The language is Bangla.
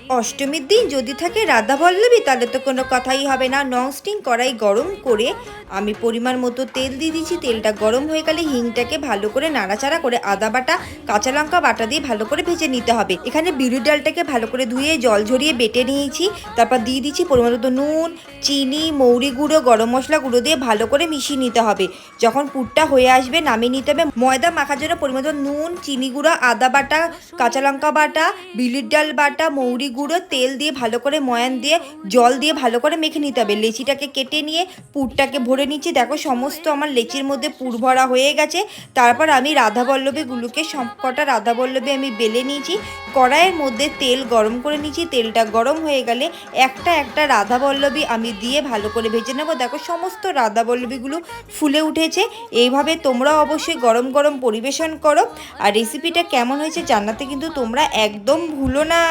অষ্টমীর দিন যদি থাকে রাধা বল্লভী তাহলে তো কোনো কথাই হবে না। ননস্টিক কড়াই গরম করে আমি পরিমাণ মতো তেল দিয়ে দিচ্ছি। তেলটা গরম হয়ে গেলে হিংটাকে ভালো করে নাড়াচাড়া করে আদা বাটা কাঁচা লঙ্কা বাটা দিয়ে ভালো করে ভেজে নিতে হবে। এখানে বিউলির ডালটাকে ভালো করে ধুয়ে জল ঝরিয়ে বেটে নিয়েছি। তারপর দিয়ে দিচ্ছি পরিমাণ মতো নুন, চিনি, মৌরি গুঁড়ো, গরম মশলা গুঁড়ো দিয়ে ভালো করে মিশিয়ে নিতে হবে। যখন পুরটা হয়ে আসবে নামিয়ে নিতে হবে। ময়দা মাখার জন্য পরিমাণ মতো নুন, চিনি গুঁড়ো, আদা বাটা, কাঁচা লঙ্কা বাটা, বিউলির ডাল বাটা, মৌরি গুঁড়ো, তেল দিয়ে ভালো করে ময়ান দিয়ে জল দিয়ে ভালো করে মেখে নিতে হবে। লেচিটাকে কেটে নিয়ে পুরটাকে ভরে নিচ্ছি। দেখো সমস্ত আমার লেচির মধ্যে পুর ভরা হয়ে গেছে। তারপর আমি রাধাবল্লভীগুলোকে সবকটা রাধাবল্লভী আমি বেলে নিয়েছি। কড়াইয়ের মধ্যে তেল গরম করে নিয়েছি। তেলটা গরম হয়ে গেলে একটা একটা রাধাবল্লভী আমি দিয়ে ভালো করে ভেজে নেবো। দেখো সমস্ত রাধাবল্লভীগুলো ফুলে উঠেছে। এইভাবে তোমরাও অবশ্যই গরম গরম পরিবেশন করো। আর রেসিপিটা কেমন হয়েছে জানাতে কিন্তু তোমরা একদম ভুলো না।